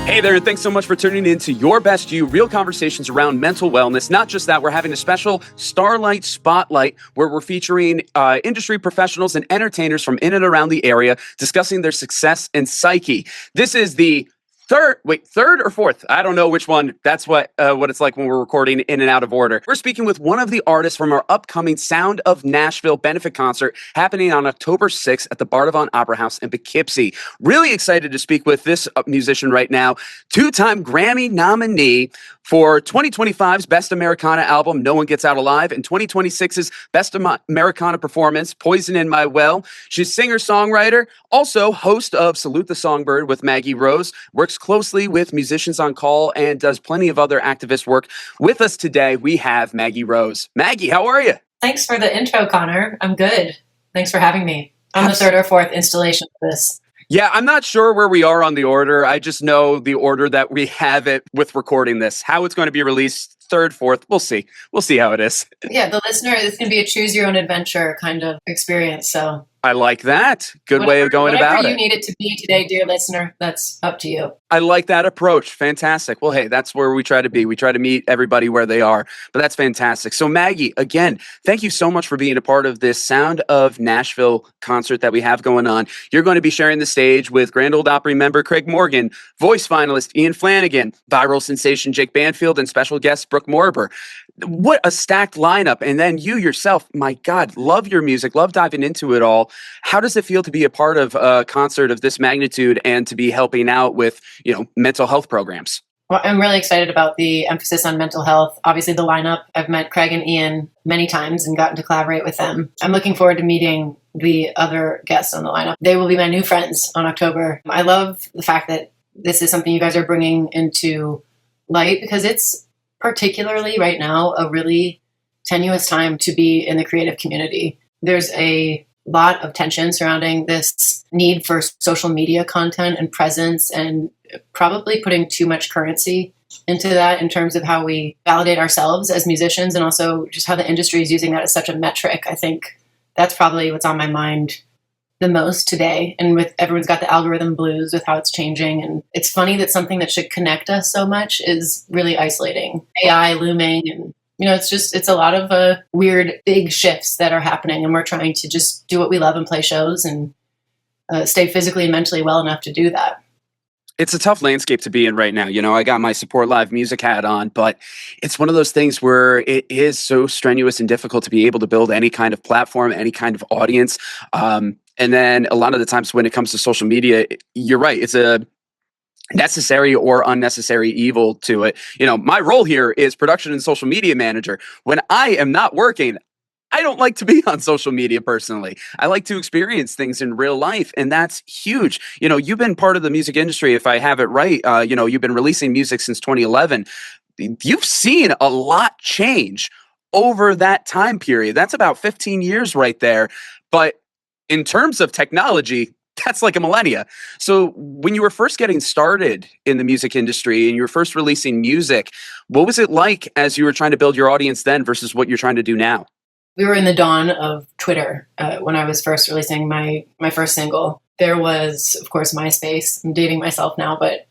Hey there, and thanks so much for tuning in to Your Best You, real conversations around mental wellness. Not just that, we're having a special Starlight Spotlight where we're featuring industry professionals and entertainers from in and around the area discussing their success and psyche. This is the third or fourth? I don't know which one. That's what it's like when we're recording in and out of order. We're speaking with one of the artists from our upcoming Sound of Nashville benefit concert happening on October 6th at the Bardavon Opera House in Poughkeepsie. Really excited to speak with this musician right now, two-time Grammy nominee for 2025's Best Americana album, No One Gets Out Alive, and 2026's Best Americana performance, Poison in My Well. She's singer-songwriter, also host of Salute the Songbird with Maggie Rose, works closely with Musicians on Call, and does plenty of other activist work. With us today, we have Maggie Rose. Maggie, how are you? Thanks for the intro, Connor. I'm good. Thanks for having me. I'm the third or fourth installation of this. Yeah, I'm not sure where we are on the order. I just know the order that we have it with recording this. How it's going to be released, third, fourth, we'll see. We'll see how it is. Yeah, the listener, it's going to be a choose your own adventure kind of experience. So I like that. Good way of going about it. Whatever you need it to be today, dear listener, that's up to you. I like that approach. Fantastic. Well, hey, that's where we try to be. We try to meet everybody where they are, but that's fantastic. So Maggie, again, thank you so much for being a part of this Sound of Nashville concert that we have going on. You're going to be sharing the stage with Grand Ole Opry member Craig Morgan, voice finalist Ian Flanigan, viral sensation Jake Banfield, and special guest Brooke Morber. What a stacked lineup. And then you yourself, my God, love your music, love diving into it all. How does it feel to be a part of a concert of this magnitude and to be helping out with, mental health programs? Well, I'm really excited about the emphasis on mental health. Obviously, the lineup, I've met Craig and Ian many times and gotten to collaborate with them. I'm looking forward to meeting the other guests on the lineup. They will be my new friends on October. I love the fact that this is something you guys are bringing into light because it's particularly right now a really tenuous time to be in the creative community. There's a lot of tension surrounding this need for social media content and presence, and probably putting too much currency into that in terms of how we validate ourselves as musicians, and also just how the industry is using that as such a metric. I think that's probably what's on my mind the most today. And with everyone's got the algorithm blues with how it's changing. And it's funny that something that should connect us so much is really isolating. AI looming, and it's a lot of weird big shifts that are happening, and we're trying to just do what we love and play shows and stay physically and mentally well enough to do that. It's a tough landscape to be in right now. I got my Support Live music hat on, but it's one of those things where it is so strenuous and difficult to be able to build any kind of platform, any kind of audience. And then a lot of the times when it comes to social media, you're right. It's a necessary or unnecessary evil to it. My role here is production and social media manager. When I am not working, I don't like to be on social media personally. I like to experience things in real life, and that's huge. You've been part of the music industry, if I have it right. You've been releasing music since 2011. You've seen a lot change over that time period. That's about 15 years right there. But in terms of technology, that's like a millennia. So when you were first getting started in the music industry and you were first releasing music, what was it like as you were trying to build your audience then versus what you're trying to do now? We were in the dawn of Twitter when I was first releasing my first single. There was, of course, MySpace. I'm dating myself now, but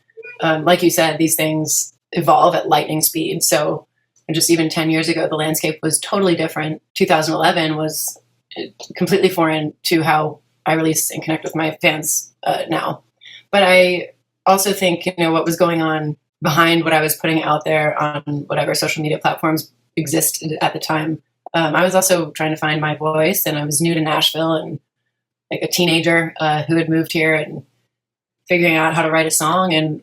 like you said, these things evolve at lightning speed. So just even 10 years ago, the landscape was totally different. 2011 was completely foreign to how I release and connect with my fans now. But I also think, what was going on behind what I was putting out there on whatever social media platforms existed at the time. I was also trying to find my voice, and I was new to Nashville and like a teenager who had moved here and figuring out how to write a song and,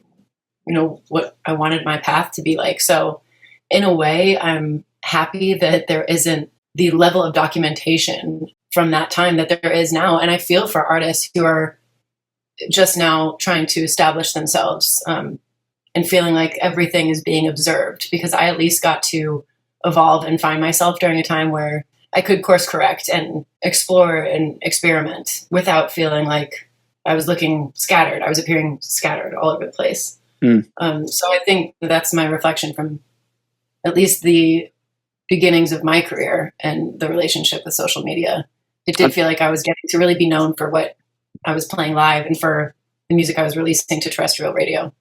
what I wanted my path to be like. So in a way, I'm happy that there isn't the level of documentation from that time that there is now. And I feel for artists who are just now trying to establish themselves and feeling like everything is being observed, because I at least got to evolve and find myself during a time where I could course correct and explore and experiment without feeling like I was looking scattered. I was appearing scattered all over the place. So I think that's my reflection from at least the beginnings of my career and the relationship with social media. It did feel like I was getting to really be known for what I was playing live and for the music I was releasing to terrestrial radio.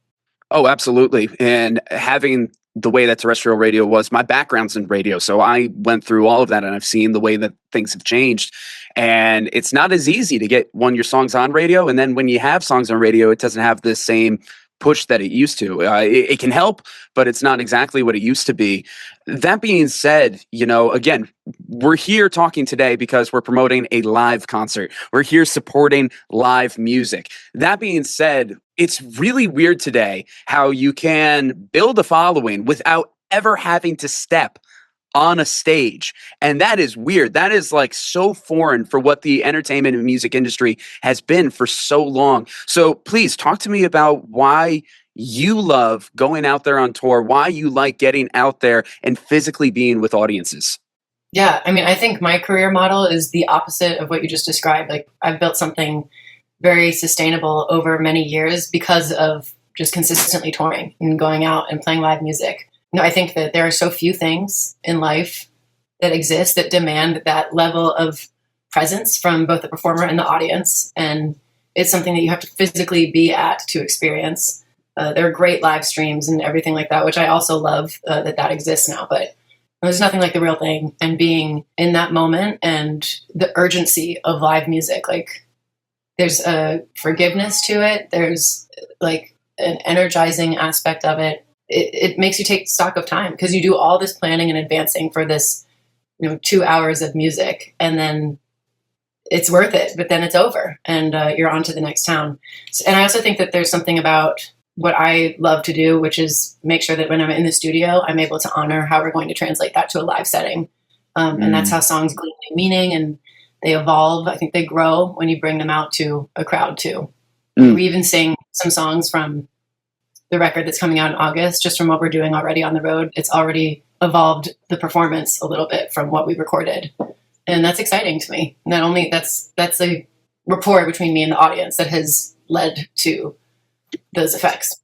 Oh, absolutely. And having the way that terrestrial radio was, my background's in radio. So I went through all of that and I've seen the way that things have changed. And it's not as easy to get your songs on radio. And then when you have songs on radio, it doesn't have the same push that it used to. It can help, but it's not exactly what it used to be. That being said, again, we're here talking today because we're promoting a live concert. We're here supporting live music. That being said, it's really weird today how you can build a following without ever having to step on a stage. And that is weird. That is like so foreign for what the entertainment and music industry has been for so long. So please talk to me about why you love going out there on tour, why you like getting out there and physically being with audiences. Yeah, I mean, I think my career model is the opposite of what you just described. Like, I've built something very sustainable over many years because of just consistently touring and going out and playing live music. I think that there are so few things in life that exist that demand that level of presence from both the performer and the audience. And it's something that you have to physically be at to experience. There are great live streams and everything like that, which I also love that exists now. But there's nothing like the real thing, and being in that moment and the urgency of live music. Like, there's a forgiveness to it. There's like an energizing aspect of it. It makes you take stock of time because you do all this planning and advancing for this, 2 hours of music, and then it's worth it. But then it's over, and you're on to the next town. And I also think that there's something about what I love to do, which is make sure that when I'm in the studio, I'm able to honor how we're going to translate that to a live setting. And that's how songs glean new meaning and they evolve. I think they grow when you bring them out to a crowd too. We even sing some songs from the record that's coming out in August, just from what we're doing already on the road. It's already evolved the performance a little bit from what we recorded. And that's exciting to me. Not only that's a rapport between me and the audience that has led to those effects.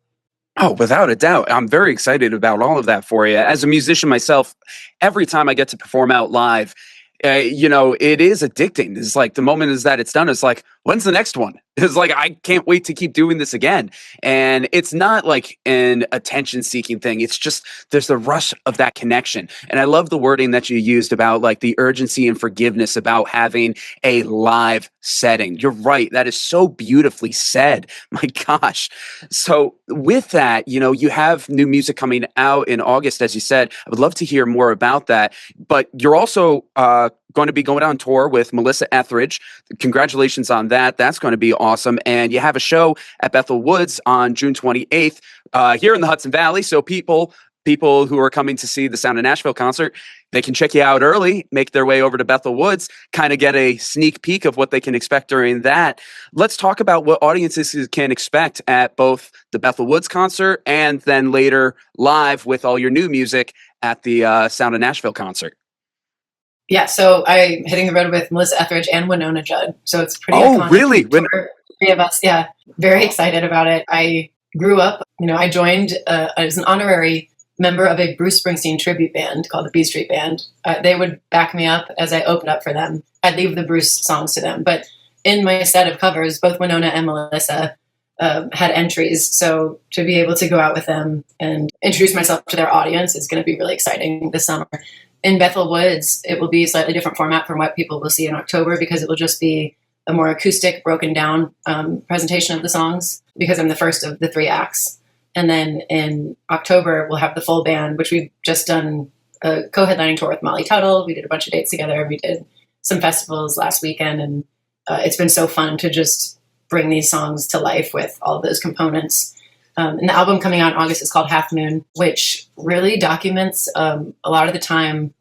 Oh, without a doubt. I'm very excited about all of that for you. As a musician myself, every time I get to perform out live, it is addicting. It's like the moment is that it's done. It's like, when's the next one? It's like, I can't wait to keep doing this again. And it's not like an attention seeking thing. It's just, there's the rush of that connection. And I love the wording that you used about like the urgency and forgiveness about having a live setting. You're right. That is so beautifully said. My gosh. So with that, you have new music coming out in August, as you said. I would love to hear more about that. But you're also going to be going on tour with Melissa Etheridge. Congratulations on that. That's going to be awesome. And you have a show at Bethel Woods on June 28th here in the Hudson Valley. So people who are coming to see the Sound of Nashville concert, they can check you out early, make their way over to Bethel Woods, kind of get a sneak peek of what they can expect during that. Let's talk about what audiences can expect at both the Bethel Woods concert and then later live with all your new music at the Sound of Nashville concert. Yeah, so I'm hitting the road with Melissa Etheridge and Wynonna Judd. So it's pretty iconic. Really? Three of us, yeah. Very excited about it. I grew up, I joined as an honorary member of a Bruce Springsteen tribute band called the B Street Band. They would back me up as I opened up for them. I'd leave the Bruce songs to them. But in my set of covers, both Wynonna and Melissa had entries. So to be able to go out with them and introduce myself to their audience is going to be really exciting this summer. In Bethel Woods, it will be a slightly different format from what people will see in October because it will just be a more acoustic, broken down presentation of the songs because I'm the first of the 3 acts. And then in October, we'll have the full band, which we've just done a co-headlining tour with Molly Tuttle. We did a bunch of dates together. We did some festivals last weekend. And it's been so fun to just bring these songs to life with all of those components. And the album coming out in August is called Half Moon, which really documents a lot of the time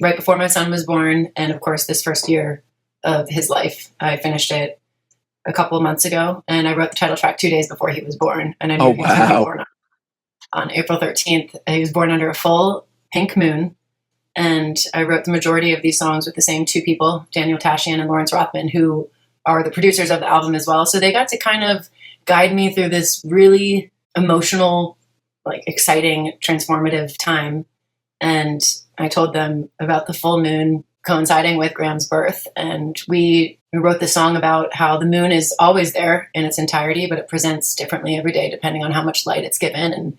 right before my son was born. And of course, this first year of his life. I finished it a couple of months ago, and I wrote the title track 2 days before he was born. And I knew he was going to be born on April 13th. He was born under a full pink moon. And I wrote the majority of these songs with the same 2 people, Daniel Tashian and Lawrence Rothman, who are the producers of the album as well. So they got to kind of guide me through this really emotional, like exciting, transformative time. And I told them about the full moon coinciding with Graham's birth. And we wrote this song about how the moon is always there in its entirety, but it presents differently every day depending on how much light it's given. And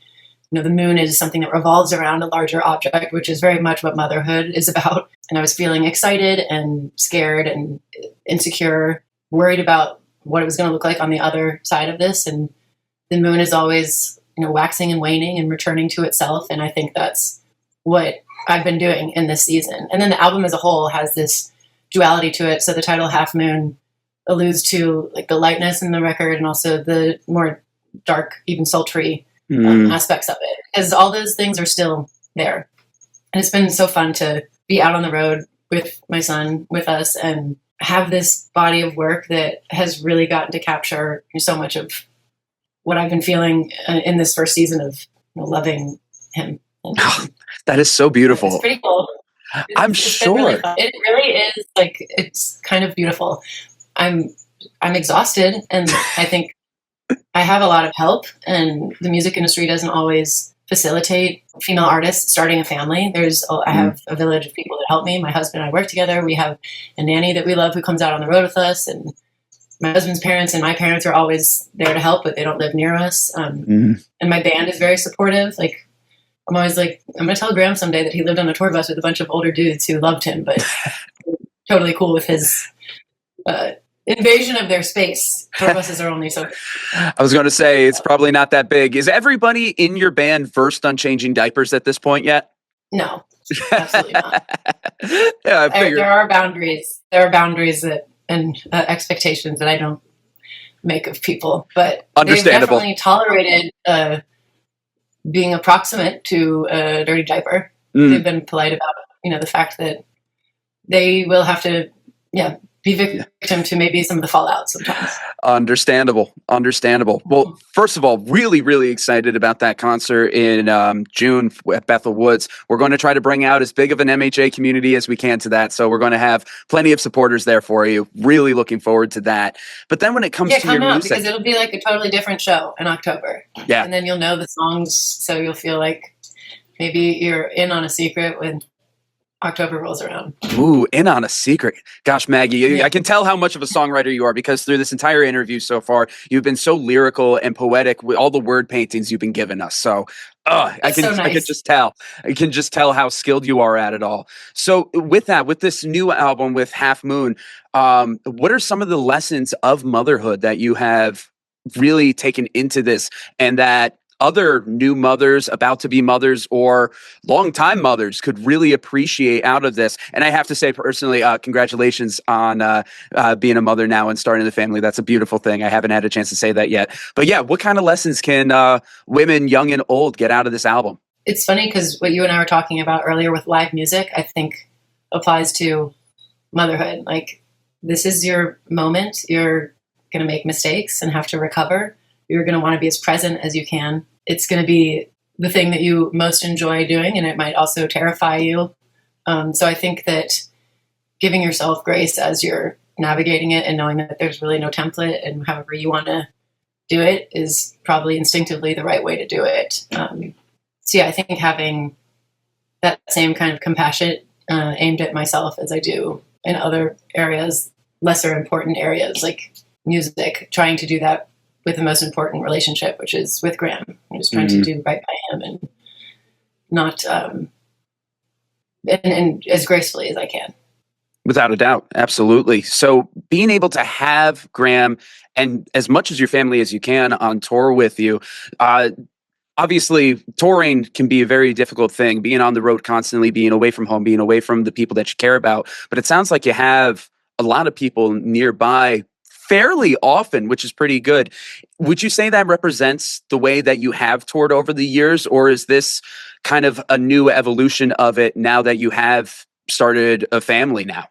the moon is something that revolves around a larger object, which is very much what motherhood is about. And I was feeling excited and scared and insecure, worried about what it was going to look like on the other side of this. And the moon is always, waxing and waning and returning to itself. And I think that's what I've been doing in this season. And then the album as a whole has this duality to it. So the title Half Moon alludes to like the lightness in the record and also the more dark, even sultry aspects of it, because all those things are still there. And it's been so fun to be out on the road with my son, with us, and have this body of work that has really gotten to capture so much of what I've been feeling in this first season of loving him. That is so beautiful. It's pretty cool. I'm sure. Really it really is it's kind of beautiful. I'm exhausted, and I think I have a lot of help, and the music industry doesn't always facilitate female artists starting a family. I have a village of people that help me. My husband and I work together. We have a nanny that we love who comes out on the road with us, and my husband's parents and my parents are always there to help, but they don't live near us. And my band is very supportive. Like, I'm always like, I'm going to tell Graham someday that he lived on a tour bus with a bunch of older dudes who loved him, but totally cool with his invasion of their space. Tour buses are only so. I was going to say, it's probably not that big. Is everybody in your band versed on changing diapers at this point yet? No, absolutely not. Yeah, I figured. There are boundaries. There are boundaries and expectations that I don't make of people, but understandable. They've definitely tolerated being approximate to a dirty diaper. They've been polite about, the fact that they will have to, be victim to maybe some of the fallout sometimes. Understandable. Well, first of all, really, really excited about that concert in June at Bethel Woods. We're going to try to bring out as big of an MHA community as we can to that. So we're going to have plenty of supporters there for you. Really looking forward to that. But then when it comes to your music, because it'll be like a totally different show in October. Yeah. And then you'll know the songs. So you'll feel like maybe you're in on a secret when October rolls around. Ooh, in on a secret. Gosh, Maggie, I can tell how much of a songwriter you are, because through this entire interview so far, you've been so lyrical and poetic with all the word paintings you've been giving us. So, I can just tell. I can just tell how skilled you are at it all. So with this new album with Half Moon, what are some of the lessons of motherhood that you have really taken into this, and that other new mothers, about to be mothers, or longtime mothers could really appreciate out of this? And I have to say personally, congratulations on being a mother now and starting the family. That's a beautiful thing. I haven't had a chance to say that yet. But yeah, what kind of lessons can women, young and old, get out of this album? It's funny because what you and I were talking about earlier with live music, I think applies to motherhood. Like, this is your moment. You're going to make mistakes and have to recover. You're going to want to be as present as you can. It's going to be the thing that you most enjoy doing, and it might also terrify you. So I think that giving yourself grace as you're navigating it and knowing that there's really no template, and however you want to do it is probably instinctively the right way to do it. So yeah, I think having that same kind of compassion aimed at myself as I do in other areas, lesser important areas like music, trying to do that with the most important relationship, which is with Graham. I'm just trying to do right by him and not, and as gracefully as I can. Without a doubt. Absolutely. So being able to have Graham and as much as your family as you can on tour with you, obviously touring can be a very difficult thing, being on the road constantly, being away from home, being away from the people that you care about. But it sounds like you have a lot of people nearby fairly often, which is pretty good. Would you say that represents the way that you have toured over the years, or is this kind of a new evolution of it now that you have started a family now?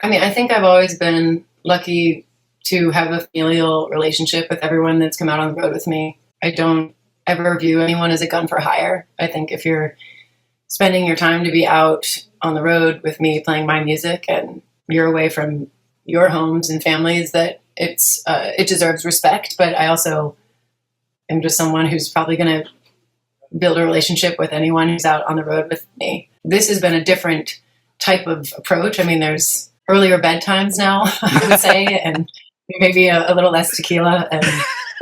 I mean, I think I've always been lucky to have a familial relationship with everyone that's come out on the road with me. I don't ever view anyone as a gun for hire. I think if you're spending your time to be out on the road with me playing my music and you're away from your homes and families, that it deserves respect. But I also am just someone who's probably going to build a relationship with anyone who's out on the road with me. This has been a different type of approach. I mean, there's earlier bedtimes now, I would say, and maybe a little less tequila.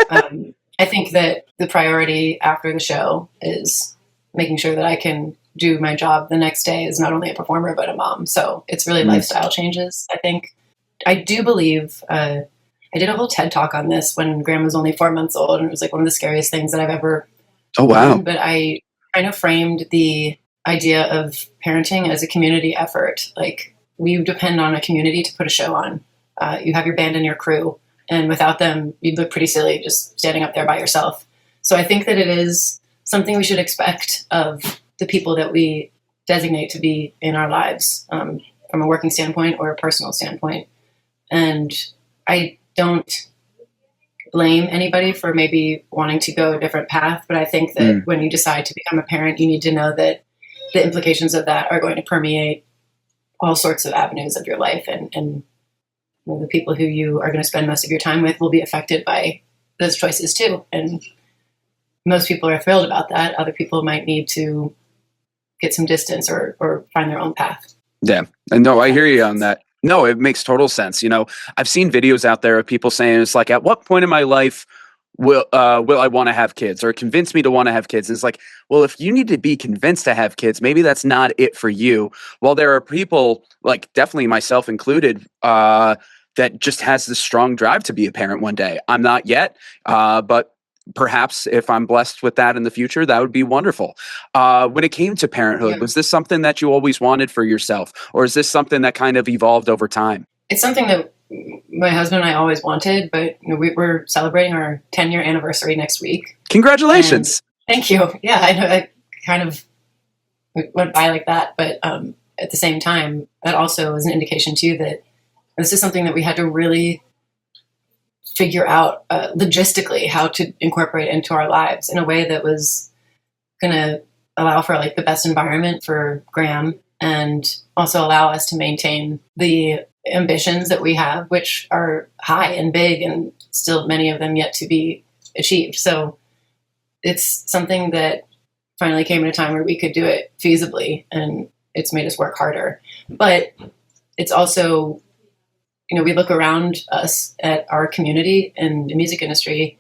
And I think that the priority after the show is making sure that I can do my job the next day as not only a performer, but a mom. So it's really lifestyle changes, I think. I do believe, I did a whole TED talk on this when Graham was only 4 months old, and it was like one of the scariest things that I've ever done. But I kind of framed the idea of parenting as a community effort. Like, we depend on a community to put a show on. You have your band and your crew, and without them, you'd look pretty silly just standing up there by yourself. So I think that it is something we should expect of the people that we designate to be in our lives, from a working standpoint or a personal standpoint. And I don't blame anybody for maybe wanting to go a different path, but I think that when you decide to become a parent, you need to know that the implications of that are going to permeate all sorts of avenues of your life, and the people who you are going to spend most of your time with will be affected by those choices too. And most people are thrilled about that. Other people might need to get some distance or find their own path. Yeah. And no, I hear you on that. No, it makes total sense. You know, I've seen videos out there of people saying, it's like, at what point in my life will I want to have kids, or convince me to want to have kids? And it's like, well, if you need to be convinced to have kids, maybe that's not it for you. Well, there are people, like definitely myself included, that just has this strong drive to be a parent one day. I'm not yet, but perhaps if I'm blessed with that in the future, that would be wonderful. When it came to parenthood, was this something that you always wanted for yourself, or is this something that kind of evolved over time? It's something that my husband and I always wanted, but we're celebrating our 10-year anniversary next week. Congratulations. And thank you. Yeah, I know I kind of went by like that, but at the same time, that also is an indication too that this is something that we had to really figure out logistically how to incorporate into our lives in a way that was going to allow for like the best environment for Graham, and also allow us to maintain the ambitions that we have, which are high and big, and still many of them yet to be achieved. So it's something that finally came at a time where we could do it feasibly, and it's made us work harder. But it's also, we look around us at our community and the music industry,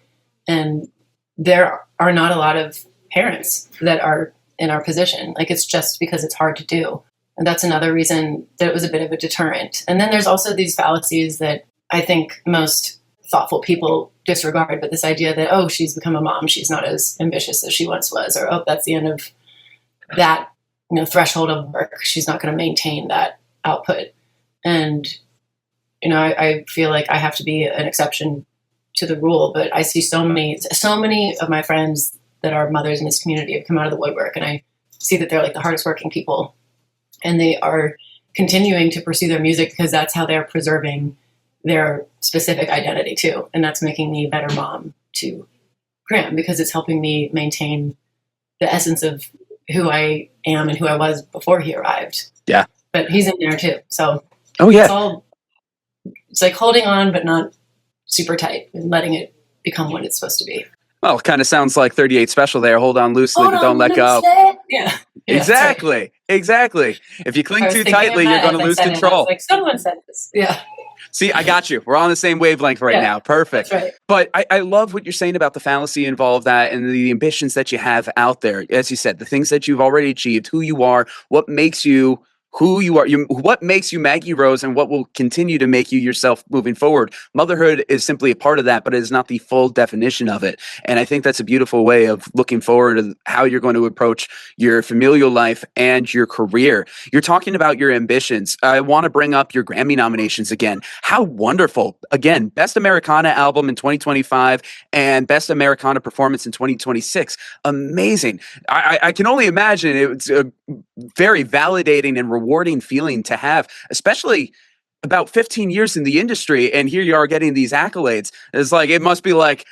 and there are not a lot of parents that are in our position. Like, it's just because it's hard to do. And that's another reason that it was a bit of a deterrent. And then there's also these fallacies that I think most thoughtful people disregard, but this idea that, oh, she's become a mom, she's not as ambitious as she once was, or, oh, that's the end of that, threshold of work. She's not going to maintain that output. And, I feel like I have to be an exception to the rule, but I see so many of my friends that are mothers in this community have come out of the woodwork, and I see that they're like the hardest working people, and they are continuing to pursue their music because that's how they're preserving their specific identity too. And that's making me a better mom to Graham, because it's helping me maintain the essence of who I am and who I was before he arrived. Yeah. But he's in there too. So it's like holding on, but not super tight, and letting it become what it's supposed to be. Well, it kind of sounds like 38 Special there. Hold on loosely, but don't let go. Yeah. Exactly. If you cling too tightly, you're going to lose control. Like, someone said this. Yeah. See, I got you. We're on the same wavelength right now. Perfect. That's right. But I love what you're saying about the fallacy involved, that and the ambitions that you have out there. As you said, the things that you've already achieved, who you are, what makes you who you are, what makes you Maggie Rose, and what will continue to make you yourself moving forward. Motherhood is simply a part of that, but it is not the full definition of it. And I think that's a beautiful way of looking forward to how you're going to approach your familial life and your career. You're talking about your ambitions. I want to bring up your Grammy nominations again. How wonderful. Again, Best Americana Album in 2025 and Best Americana Performance in 2026. Amazing. I can only imagine it's a very validating and rewarding feeling to have, especially about 15 years in the industry, and here you are getting these accolades. It's like, it must be like,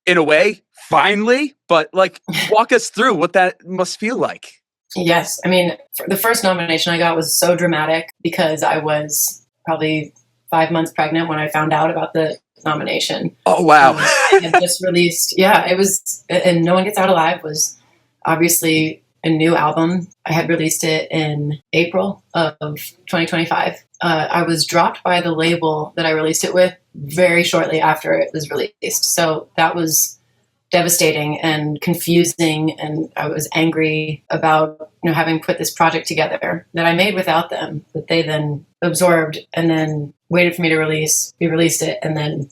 in a way, finally, but like, walk us through what that must feel like. Yes. I mean, the first nomination I got was so dramatic because I was probably 5 months pregnant when I found out about the nomination. Oh, wow. I had just released. Yeah, it was, and No One Gets Out Alive was obviously a new album. I had released it in April of 2025. I was dropped by the label that I released it with very shortly after it was released. So that was devastating and confusing. And I was angry about, having put this project together that I made without them, that they then absorbed and then waited for me to release. We released it. And then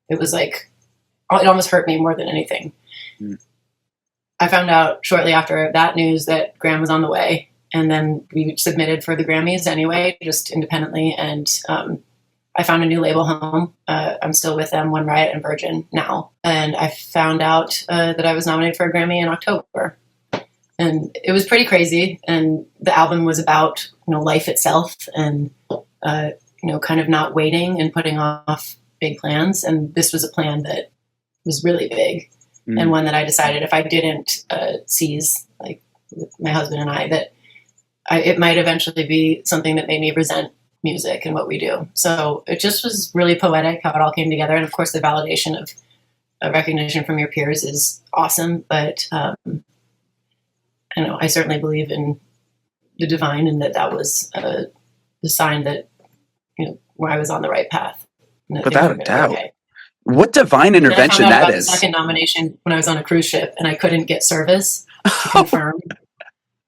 it was like, it almost hurt me more than anything. Mm. I found out shortly after that news that Graham was on the way, and then we submitted for the Grammys anyway, just independently. And I found a new label home. I'm still with them, One Riot and Virgin now. And I found out that I was nominated for a Grammy in October. And it was pretty crazy. And the album was about, life itself and, kind of not waiting and putting off big plans. And this was a plan that was really big. And one that I decided if I didn't seize, like with my husband and I, that it might eventually be something that made me resent music and what we do. So it just was really poetic how it all came together. And of course, the validation of recognition from your peers is awesome. But I certainly believe in the divine, and that was the sign that where I was on the right path. Without a doubt. Okay. What divine intervention that is. The second nomination when I was on a cruise ship and I couldn't get service to confirm.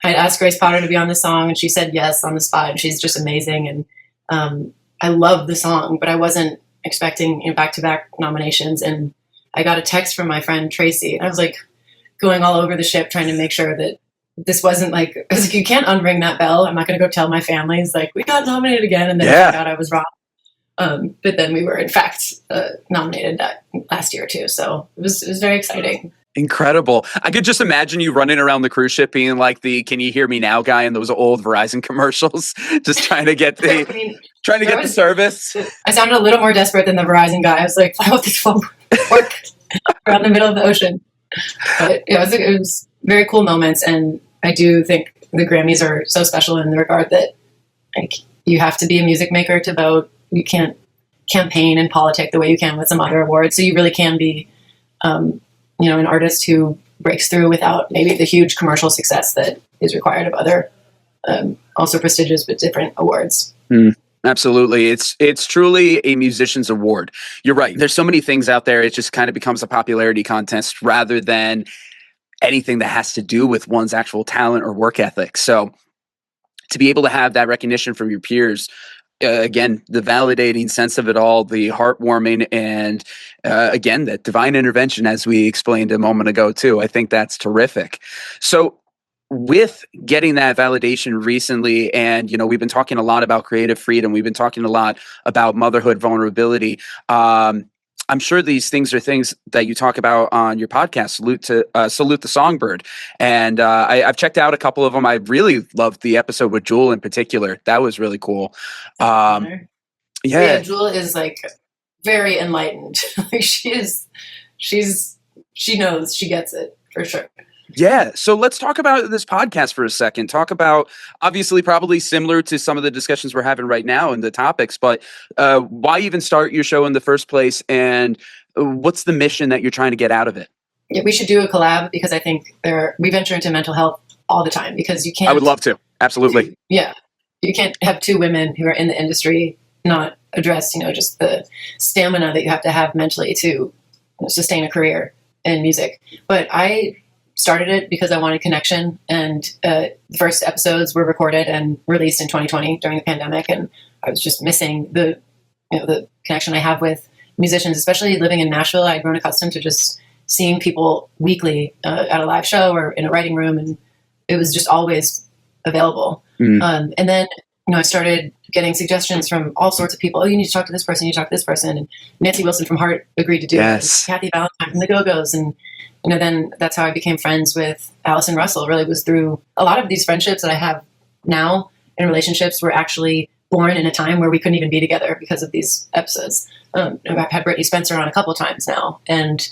I asked Grace Potter to be on the song and she said yes on the spot, and she's just amazing. And I love the song, but I wasn't expecting back-to-back nominations. And I got a text from my friend Tracy, and I was like going all over the ship trying to make sure that this wasn't like, I was like, you can't unring that bell. I'm not going to go tell my family. It's like, we got nominated again. And then I found out I was wrong. But then we were, in fact, nominated that last year, too. So it was very exciting. Incredible. I could just imagine you running around the cruise ship being like the "Can you hear me now" guy in those old Verizon commercials, just trying to get the the service. I sounded a little more desperate than the Verizon guy. I was like, I hope this won't work around the middle of the ocean. But it was very cool moments. And I do think the Grammys are so special in the regard that you have to be a music maker to vote. You can't campaign and politic the way you can with some other awards. So you really can be, an artist who breaks through without maybe the huge commercial success that is required of other, also prestigious but different awards. Absolutely. It's truly a musician's award. You're right. There's so many things out there. It just kind of becomes a popularity contest rather than anything that has to do with one's actual talent or work ethic. So to be able to have that recognition from your peers, again, the validating sense of it all, the heartwarming, and again, that divine intervention, as we explained a moment ago, too. I think that's terrific. So with getting that validation recently, and, we've been talking a lot about creative freedom. We've been talking a lot about motherhood vulnerability. I'm sure these things are things that you talk about on your podcast, Salute the Songbird. And I've checked out a couple of them. I really loved the episode with Jewel in particular. That was really cool. Yeah, Jewel is like very enlightened. She knows, she gets it for sure. Yeah. So let's talk about this podcast for a second. Talk about, obviously, probably similar to some of the discussions we're having right now and the topics, but why even start your show in the first place? And what's the mission that you're trying to get out of it? Yeah, we should do a collab, because I think we venture into mental health all the time, because you can't. I would love to. Absolutely. Yeah. You can't have two women who are in the industry not address, just the stamina that you have to have mentally to sustain a career in music. But I started it because I wanted connection, and the first episodes were recorded and released in 2020 during the pandemic, and I was just missing the connection I have with musicians, especially living in Nashville. I'd grown accustomed to just seeing people weekly at a live show or in a writing room, and it was just always available. And then I started getting suggestions from all sorts of people. Oh, you need to talk to this person. You need to talk to this person. And Nancy Wilson from Heart agreed to do it. Kathy Valentine from the Go-Go's. And then that's how I became friends with Allison Russell. Really was through a lot of these friendships that I have now in relationships were actually born in a time where we couldn't even be together because of these episodes. I've had Brittany Spencer on a couple of times now, and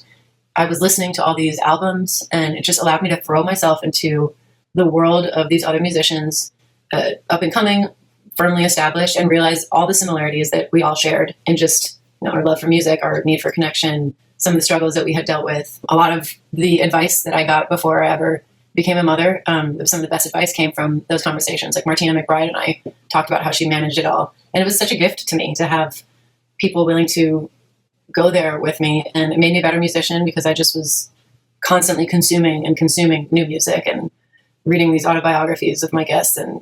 I was listening to all these albums, and it just allowed me to throw myself into the world of these other musicians, up and coming, firmly established, and realize all the similarities that we all shared in just our love for music, our need for connection, some of the struggles that we had dealt with. A lot of the advice that I got before I ever became a mother, some of the best advice came from those conversations. Like Martina McBride and I talked about how she managed it all. And it was such a gift to me to have people willing to go there with me. And it made me a better musician because I just was constantly consuming new music and reading these autobiographies of my guests. And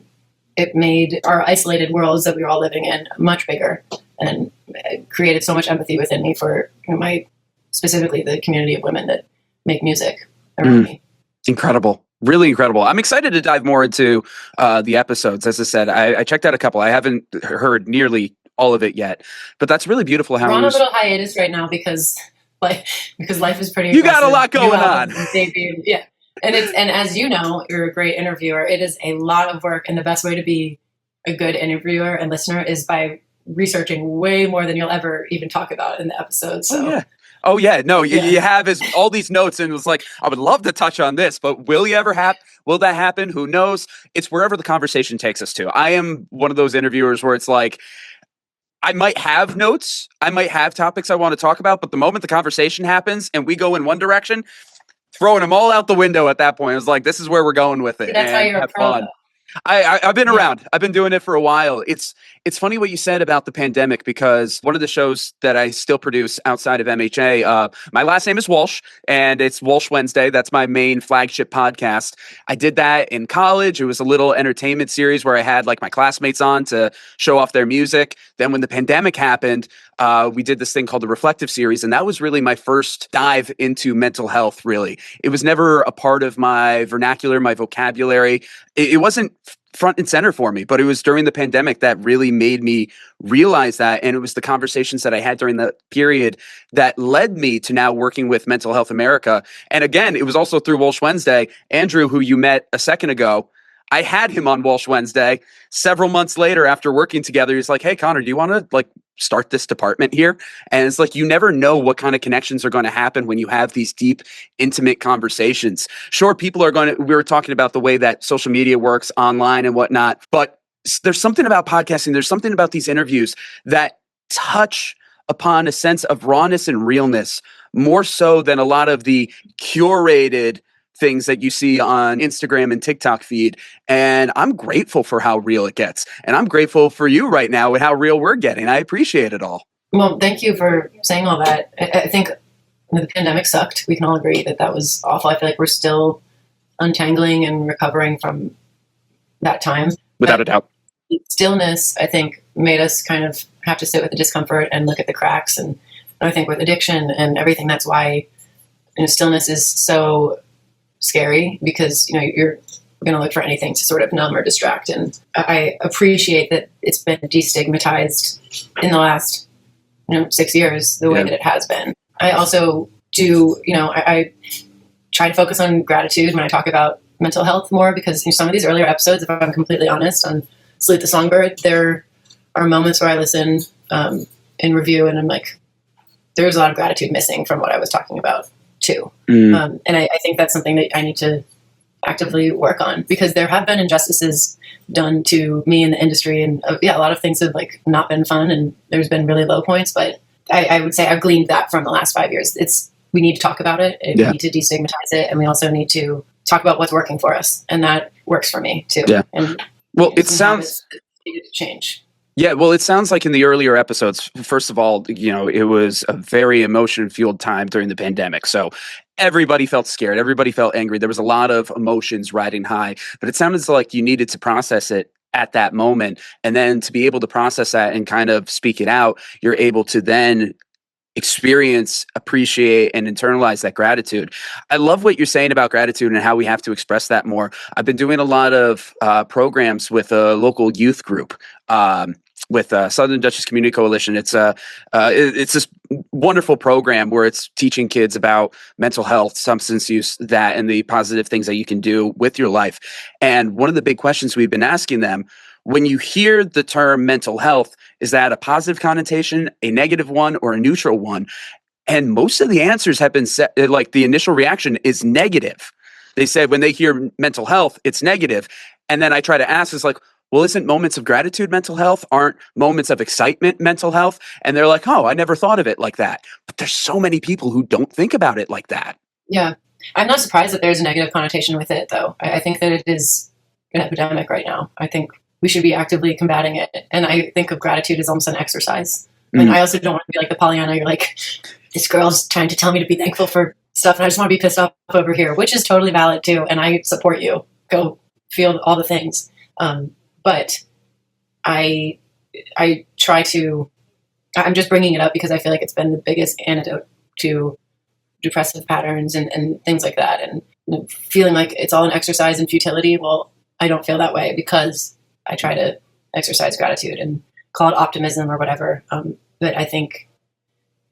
it made our isolated worlds that we were all living in much bigger, and it created so much empathy within me for specifically the community of women that make music around me. Incredible. Really incredible. I'm excited to dive more into the episodes. As I said, I checked out a couple. I haven't heard nearly all of it yet, but that's really beautiful. How we're on a little hiatus right now because life is pretty. You got a lot going on. Yeah. And as you know, you're a great interviewer. It is a lot of work, and the best way to be a good interviewer and listener is by researching way more than you'll ever even talk about in the episode. So. Oh yeah. No, you have all these notes, and it was like, I would love to touch on this, but will that happen? Who knows? It's wherever the conversation takes us to. I am one of those interviewers where it's like, I might have notes, I might have topics I want to talk about, but the moment the conversation happens and we go in one direction, throwing them all out the window at that point. I was like, this is where we're going with it. That's how you're a pro. I've been around. I've been doing it for a while. It's funny what you said about the pandemic, because one of the shows that I still produce outside of MHA, my last name is Walsh, and it's Walsh Wednesday. That's my main flagship podcast. I did that in college. It was a little entertainment series where I had like my classmates on to show off their music. Then when the pandemic happened, we did this thing called the Reflective Series, and that was really my first dive into mental health, really. It was never a part of my vernacular, my vocabulary. It wasn't front and center for me, but it was during the pandemic that really made me realize that. And it was the conversations that I had during that period that led me to now working with Mental Health America. And again, it was also through Walsh Wednesday. Andrew, who you met a second ago, I had him on Walsh Wednesday. Several months later, after working together, he's like, hey, Connor, do you want to start this department here? And it's like, you never know what kind of connections are going to happen when you have these deep, intimate conversations. Sure, we were talking about the way that social media works online and whatnot, but there's something about podcasting, there's something about these interviews that touch upon a sense of rawness and realness, more so than a lot of the curated things that you see on Instagram and TikTok feed. And I'm grateful for how real it gets. And I'm grateful for you right now with how real we're getting. I appreciate it all. Well, thank you for saying all that. I think the pandemic sucked. We can all agree that was awful. I feel like we're still untangling and recovering from that time. Without a doubt. Stillness, I think, made us kind of have to sit with the discomfort and look at the cracks. And I think with addiction and everything, that's why stillness is so scary, because you're going to look for anything to sort of numb or distract. And I appreciate that it's been destigmatized in the last 6 years the way that it has been. I also do I try to focus on gratitude when I talk about mental health more, because some of these earlier episodes, if I'm completely honest, on Salute the Songbird, there are moments where I listen in review and I'm like, there's a lot of gratitude missing from what I was talking about too. And I think that's something that I need to actively work on, because there have been injustices done to me in the industry, and a lot of things have not been fun, and there's been really low points, but I would say I've gleaned that from the last 5 years. We need to talk about it, and we need to destigmatize it, and we also need to talk about what's working for us, and that works for me too. And it sounds needed to change. Yeah, well, it sounds like in the earlier episodes, first of all, it was a very emotion-fueled time during the pandemic. So everybody felt scared. Everybody felt angry. There was a lot of emotions riding high, but it sounded like you needed to process it at that moment. And then to be able to process that and kind of speak it out, you're able to then experience, appreciate, and internalize that gratitude. I love what you're saying about gratitude and how we have to express that more. I've been doing a lot of programs with a local youth group, with Southern Dutchess Community Coalition. It's this wonderful program where it's teaching kids about mental health, substance use, that, and the positive things that you can do with your life. And one of the big questions we've been asking them, when you hear the term mental health, is that a positive connotation, a negative one, or a neutral one? And most of the answers have been set, the initial reaction is negative. They said when they hear mental health, it's negative. And then I try to ask, well, isn't moments of gratitude mental health? Aren't moments of excitement mental health? And they're like, oh, I never thought of it like that. But there's so many people who don't think about it like that. Yeah. I'm not surprised that there's a negative connotation with it, though. I think that it is an epidemic right now. I think we should be actively combating it. And I think of gratitude as almost an exercise. And I also don't want to be like the Pollyanna. You're like, this girl's trying to tell me to be thankful for stuff, and I just want to be pissed off over here, which is totally valid too. And I support you. Go feel all the things. But I try to, I'm just bringing it up because I feel like it's been the biggest antidote to depressive patterns and things like that. And feeling like it's all an exercise in futility. Well, I don't feel that way because I try to exercise gratitude and call it optimism or whatever. But I think,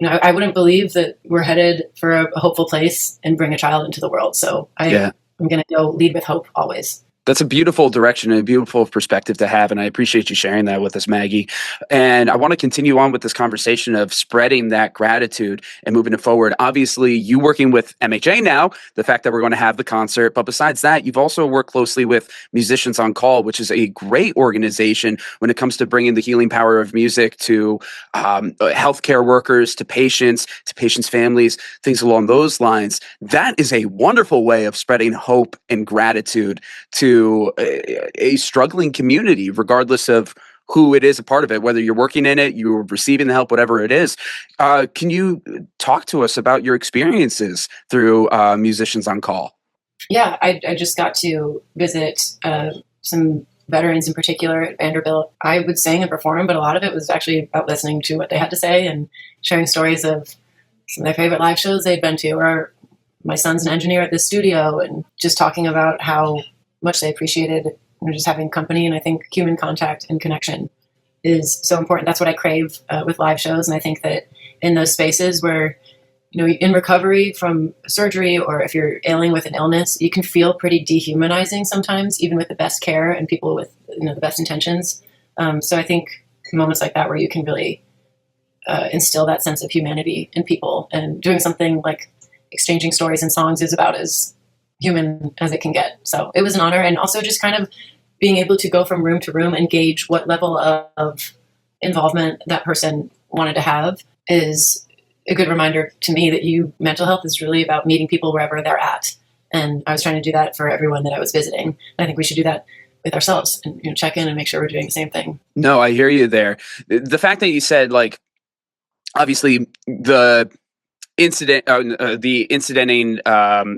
I wouldn't believe that we're headed for a hopeful place and bring a child into the world. So I'm going to go lead with hope always. That's a beautiful direction and a beautiful perspective to have. And I appreciate you sharing that with us, Maggie. And I want to continue on with this conversation of spreading that gratitude and moving it forward. Obviously, you working with MHA now, the fact that we're going to have the concert. But besides that, you've also worked closely with Musicians on Call, which is a great organization when it comes to bringing the healing power of music to healthcare workers, to patients' families, things along those lines. That is a wonderful way of spreading hope and gratitude to a struggling community, regardless of who it is a part of it, whether you're working in it, you're receiving the help, whatever it is. Can you talk to us about your experiences through Musicians on Call? Yeah, I just got to visit some veterans in particular at Vanderbilt. I would sing and perform, but a lot of it was actually about listening to what they had to say and sharing stories of some of their favorite live shows they'd been to, or my son's an engineer at this studio, and just talking about how much they appreciated just having company. And I think human contact and connection is so important. That's what I crave with live shows. And I think that in those spaces where, in recovery from surgery, or if you're ailing with an illness, you can feel pretty dehumanizing sometimes, even with the best care and people with the best intentions. So I think moments like that where you can really instill that sense of humanity in people, and doing something like exchanging stories and songs is about as human as it can get. So it was an honor. And also just kind of being able to go from room to room and gauge what level of involvement that person wanted to have is a good reminder to me that mental health is really about meeting people wherever they're at. And I was trying to do that for everyone that I was visiting. And I think we should do that with ourselves and check in and make sure we're doing the same thing. No, I hear you there. The fact that you said, obviously the incidenting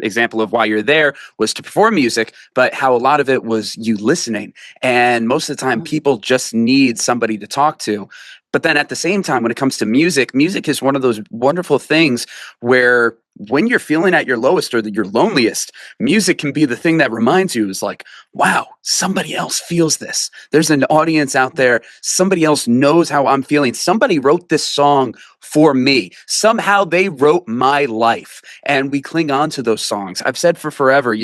example of why you're there was to perform music, but how a lot of it was you listening. And most of the time, people just need somebody to talk to. But then at the same time, when it comes to music is one of those wonderful things where when you're feeling at your lowest or your loneliest, music can be the thing that reminds you, is like, wow, somebody else feels this. There's an audience out there. Somebody else knows how I'm feeling. Somebody wrote this song for me. Somehow they wrote my life, and we cling on to those songs. I've said for forever,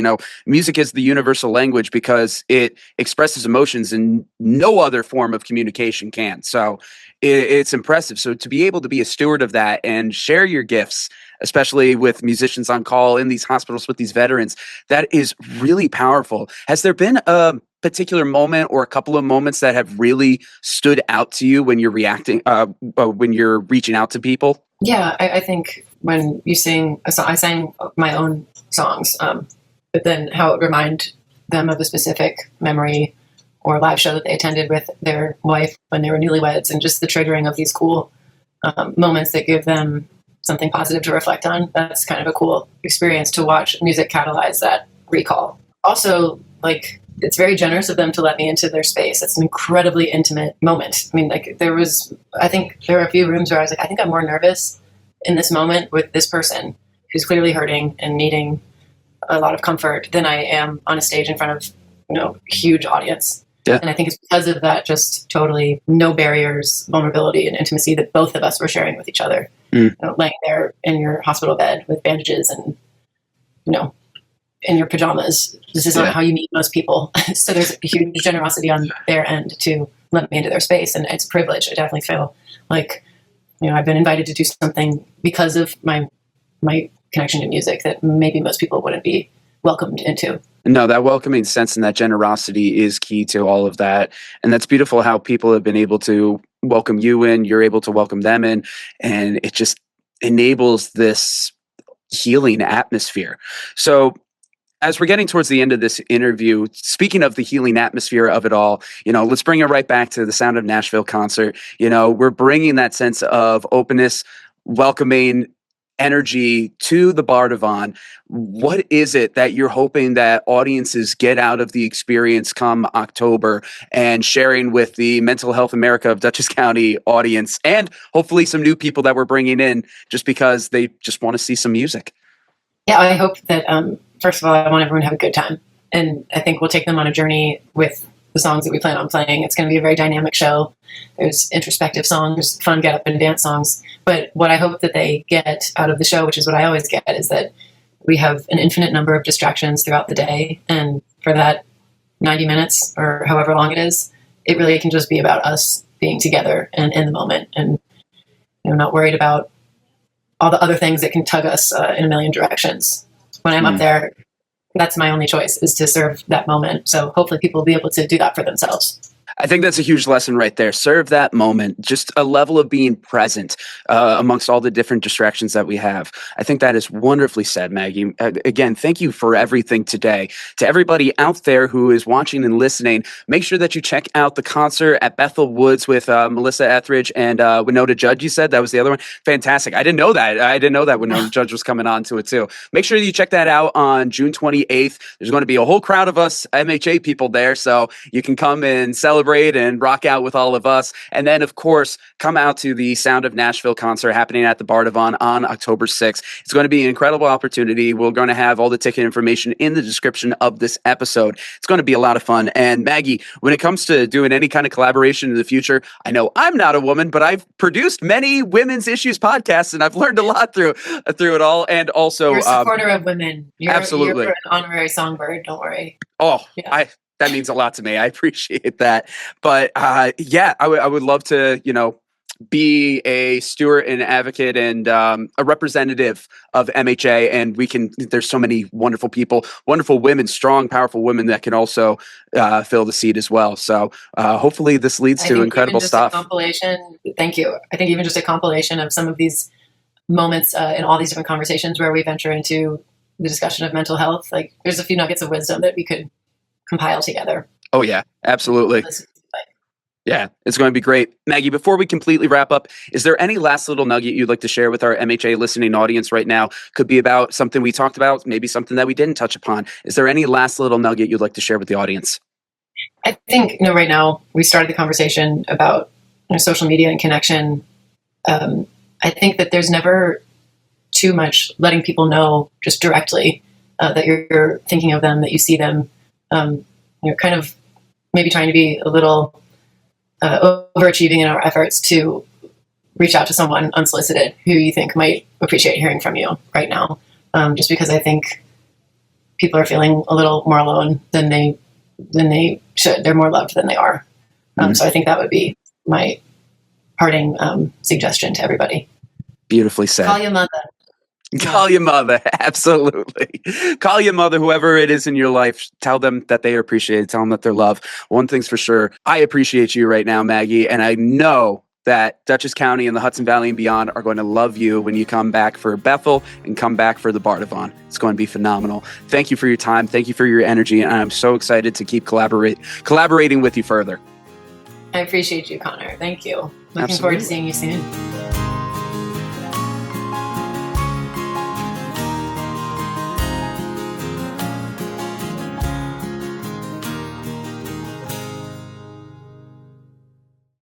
music is the universal language because it expresses emotions and no other form of communication can. So it's impressive. So to be able to be a steward of that and share your gifts, especially with Musicians on Call in these hospitals with these veterans, that is really powerful. Has there been a particular moment or a couple of moments that have really stood out to you when you're when you're reaching out to people? Yeah, I think when you sing a song, I sang my own songs, but then how it remind them of a specific memory or live show that they attended with their wife when they were newlyweds, and just the triggering of these cool moments that give them something positive to reflect on. That's kind of a cool experience to watch music catalyze that recall. Also, it's very generous of them to let me into their space. It's an incredibly intimate moment. I mean, I think there were a few rooms where I was like, I think I'm more nervous in this moment with this person who's clearly hurting and needing a lot of comfort than I am on a stage in front of, huge audience. Yeah. And I think it's because of that just totally no barriers, vulnerability, and intimacy that both of us were sharing with each other. Laying there in your hospital bed with bandages and, in your pajamas. This is not how you meet most people. So there's a huge generosity on their end to let me into their space. And it's a privilege. I definitely feel like, I've been invited to do something because of my connection to music that maybe most people wouldn't be welcomed into. No, that welcoming sense and that generosity is key to all of that. And that's beautiful how people have been able to welcome you in, you're able to welcome them in, and it just enables this healing atmosphere. So as we're getting towards the end of this interview, speaking of the healing atmosphere of it all, let's bring it right back to the Sound of Nashville concert. We're bringing that sense of openness, welcoming energy to the Bardavon. What is it that you're hoping that audiences get out of the experience come October, and sharing with the Mental Health America of Dutchess County audience, and hopefully some new people that we're bringing in just because they just want to see some music? Yeah, I hope that, first of all, I want everyone to have a good time. And I think we'll take them on a journey with the songs that we plan on playing. It's going to be a very dynamic show. There's introspective songs, fun get up and dance songs. But what I hope that they get out of the show, which is what I always get, is that we have an infinite number of distractions throughout the day. And for that 90 minutes or however long it is, it really can just be about us being together and in the moment, and not worried about all the other things that can tug us in a million directions. When I'm up there, that's my only choice, is to serve that moment. So hopefully people will be able to do that for themselves. I think that's a huge lesson right there. Serve that moment, just a level of being present amongst all the different distractions that we have. I think that is wonderfully said, Maggie. Again, thank you for everything today. To everybody out there who is watching and listening, make sure that you check out the concert at Bethel Woods with Melissa Etheridge and Wynonna Judd. You said that was the other one. Fantastic. I didn't know that. Wynonna Judd was coming on to it too. Make sure that you check that out on June 28th. There's going to be a whole crowd of us MHA people there, so you can come and celebrate and rock out with all of us. And then, of course, come out to the Sound of Nashville concert happening at the Bardavon on October 6th. It's going to be an incredible opportunity. We're going to have all the ticket information in the description of this episode. It's going to be a lot of fun. And Maggie, when it comes to doing any kind of collaboration in the future, I know I'm not a woman, but I've produced many women's issues podcasts, and I've learned a lot through it all. And also, you're a supporter of women. Absolutely. You're an honorary songbird. Don't worry. Oh, yeah. That means a lot to me. I appreciate that. But I would love to, be a steward and advocate and a representative of MHA. And there's so many wonderful people, wonderful women, strong, powerful women that can also fill the seat as well. So hopefully this leads to incredible stuff. Thank you. I think even just a compilation of some of these moments in all these different conversations where we venture into the discussion of mental health, like there's a few nuggets of wisdom that we could compile together. Oh yeah, absolutely. Yeah, it's going to be great. Maggie, before we completely wrap up, is there any last little nugget you'd like to share with our MHA listening audience right now? Could be about something we talked about, maybe something that we didn't touch upon. Is there any last little nugget you'd like to share with the audience? I think, right now we started the conversation about social media and connection. I think that there's never too much letting people know just directly that you're thinking of them, that you see them. You're kind of maybe trying to be a little overachieving in our efforts to reach out to someone unsolicited who you think might appreciate hearing from you right now. Just because I think people are feeling a little more alone than they should. They're more loved than they are. So I think that would be my parting suggestion to everybody. Beautifully said. Call your mother. Call your mother. Absolutely. Call your mother, whoever it is in your life. Tell them that they are appreciated. Tell them that they're loved. One thing's for sure. I appreciate you right now, Maggie. And I know that Dutchess County and the Hudson Valley and beyond are going to love you when you come back for Bethel and come back for the Bardavon. It's going to be phenomenal. Thank you for your time. Thank you for your energy. And I'm so excited to keep collaborating with you further. I appreciate you, Connor. Thank you. Looking Absolutely. forward to seeing you soon.